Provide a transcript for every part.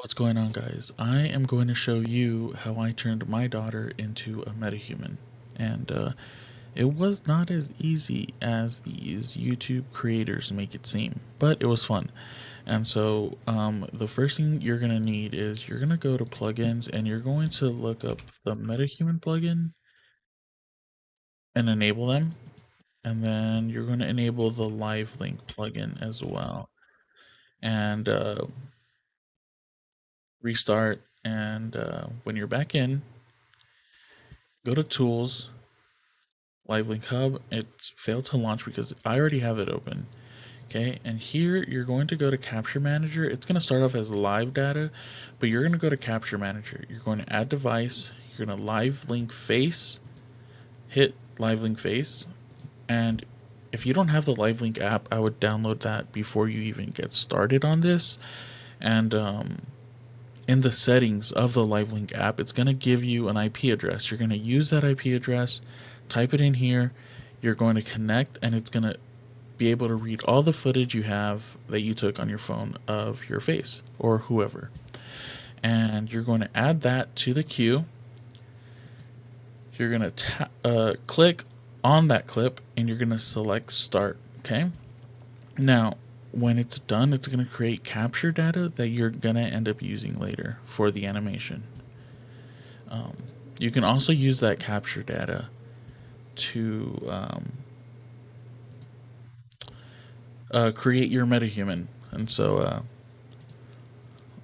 What's going on, guys? I am going to show you how I turned my daughter into a MetaHuman. And it was not as easy as these YouTube creators make it seem, but it was fun. And so the first thing you're going to need is you're going to go to plugins and you're going to look up the MetaHuman plugin and enable them. And then you're going to enable the Live Link plugin as well. And restart. And when you're back in, go to Tools, LiveLink Hub. It's failed to launch because I already have it open. Okay, and here you're going to go to Capture Manager. It's going to start off as live data, but you're going to go to Capture Manager. You're going to add device. You're going to live link face, hit live link face, and if you don't have the live link app, I would download that before you even get started on this. And in the settings of the live link app, it's going to give you an IP address. You're going to use that IP address, type it in here. You're going to connect, and it's going to be able to read all the footage you have that you took on your phone of your face or whoever. And you're going to add that to the queue. You're going to click on that clip and you're going to select start. Okay. Now, when it's done, it's going to create capture data that you're going to end up using later for the animation. You can also use that capture data to create your MetaHuman. And so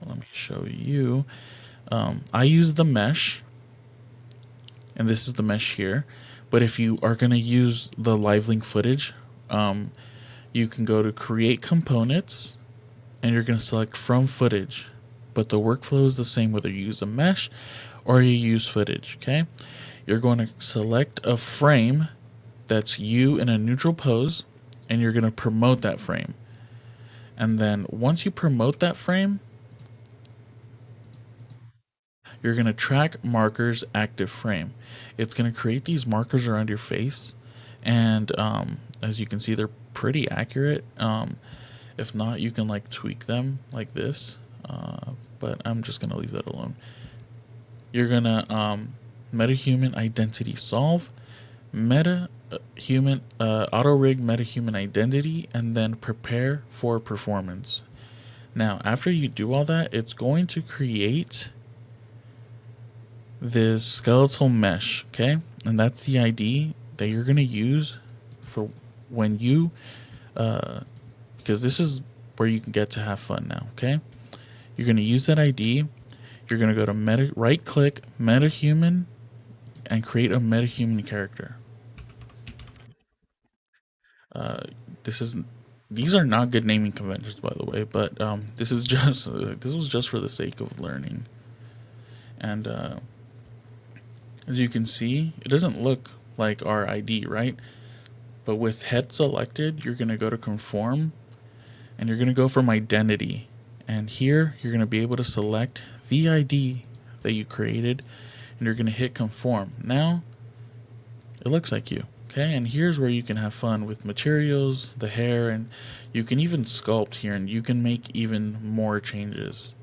let me show you. I use the mesh, and this is the mesh here. But if you are going to use the live link footage, you can go to create components, and you're going to select from footage. But the workflow is the same whether you use a mesh or you use footage. Okay, you're going to select a frame that's you in a neutral pose, and you're going to promote that frame. And then once you promote that frame, you're going to track markers active frame. It's going to create these markers around your face, and as you can see, they're pretty accurate. If not, you can like tweak them like this, but I'm just going to leave that alone. You're going to MetaHuman identity solve, MetaHuman auto rig MetaHuman identity, and then prepare for performance. Now, after you do all that, it's going to create this skeletal mesh, okay? And that's the ID that you're going to use for when you, because this is where you can get to have fun now, okay? You're going to use that ID. You're going to go to right click MetaHuman and create a MetaHuman character. These are not good naming conventions, by the way, but this is just this was just for the sake of learning. And as you can see, it doesn't look like our ID, right? But with head selected, you're going to go to conform, and you're going to go from identity. And here, you're going to be able to select the ID that you created, and you're going to hit conform. Now, it looks like you. Okay, and here's where you can have fun with materials, the hair, and you can even sculpt here, and you can make even more changes.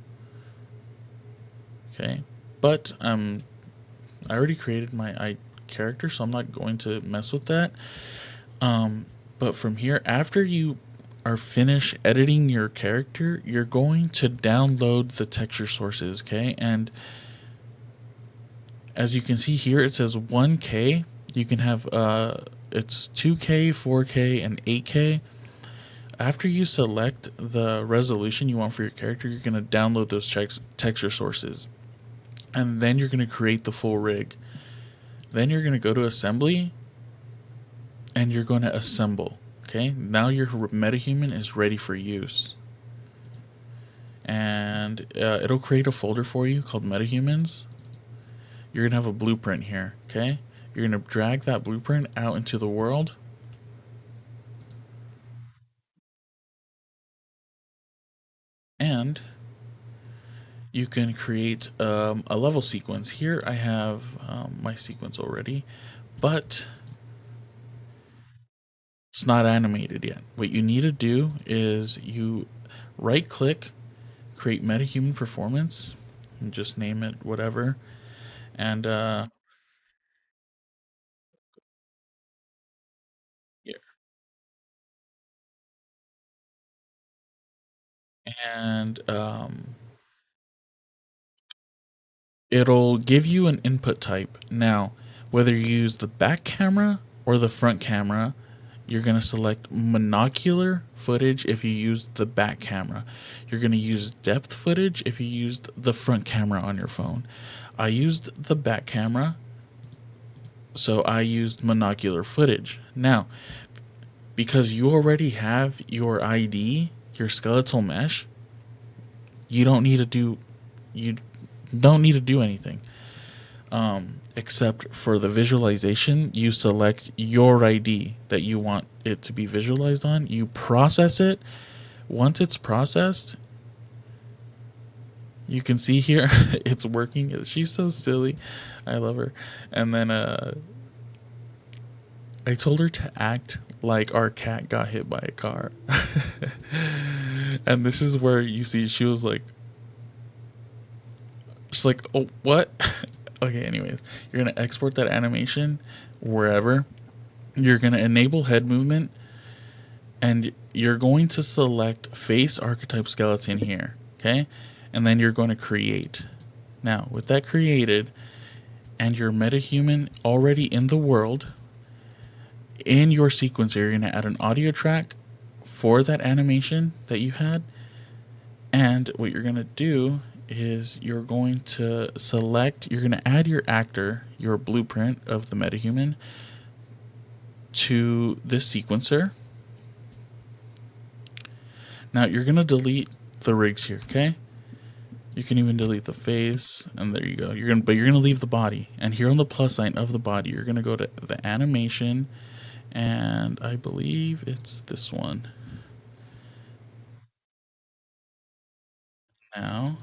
Okay, but I already created my character, so I'm not going to mess with that. But from here, after you are finished editing your character, you're going to download the texture sources, okay? And as you can see here, it says 1K. You can have it's 2K, 4K, and 8K. After you select the resolution you want for your character, you're going to download those texture sources. And then you're going to create the full rig. Then you're going to go to assembly, and you're going to assemble. Okay, now your MetaHuman is ready for use. And it'll create a folder for you called MetaHumans. You're going to have a blueprint here, okay? You're going to drag that blueprint out into the world. And you can create a level sequence. Here I have my sequence already, but it's not animated yet. What you need to do is you right click, create MetaHuman performance and just name it whatever. And yeah, and it'll give you an input type. Now, whether you use the back camera or the front camera, you're going to select monocular footage if you use the back camera. You're going to use depth footage if you used the front camera on your phone. I used the back camera, so I used monocular footage. Now, because you already have your ID, your skeletal mesh, you don't need to do you don't need to do anything. Except for the visualization, you select your ID that you want it to be visualized on. You process it. Once it's processed, you can see here it's working. She's so silly. I love her. And then I told her to act like our cat got hit by a car. And this is where you see she was like, she's like, oh, what? Okay, anyways, you're going to export that animation wherever. You're going to enable head movement, and you're going to select face archetype skeleton here, okay? And then you're going to create. Now, with that created and your MetaHuman already in the world, in your sequencer, you're going to add an audio track for that animation that you had. And what you're going to do is you're going to select, you're going to add your actor, your blueprint of the MetaHuman to this sequencer. Now you're going to delete the rigs here, okay? You can even delete the face, and there you go. You're going to leave the body. And here on the plus sign of the body, you're going to go to the animation, and I believe it's this one. Now,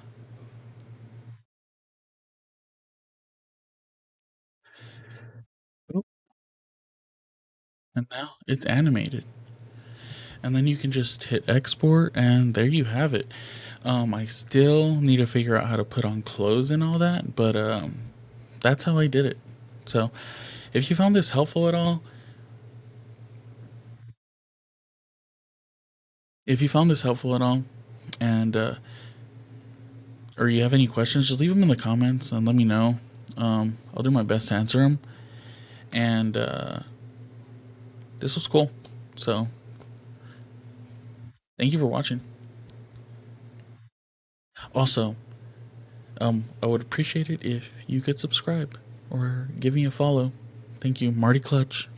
and now it's animated. And then you can just hit export, and there you have it. I still need to figure out how to put on clothes and all that, but that's how I did it. So if you found this helpful at all, and or you have any questions, just leave them in the comments and let me know. I'll do my best to answer them. And this was cool. So thank you for watching. Also, I would appreciate it if you could subscribe or give me a follow. Thank you, Marty Clutch.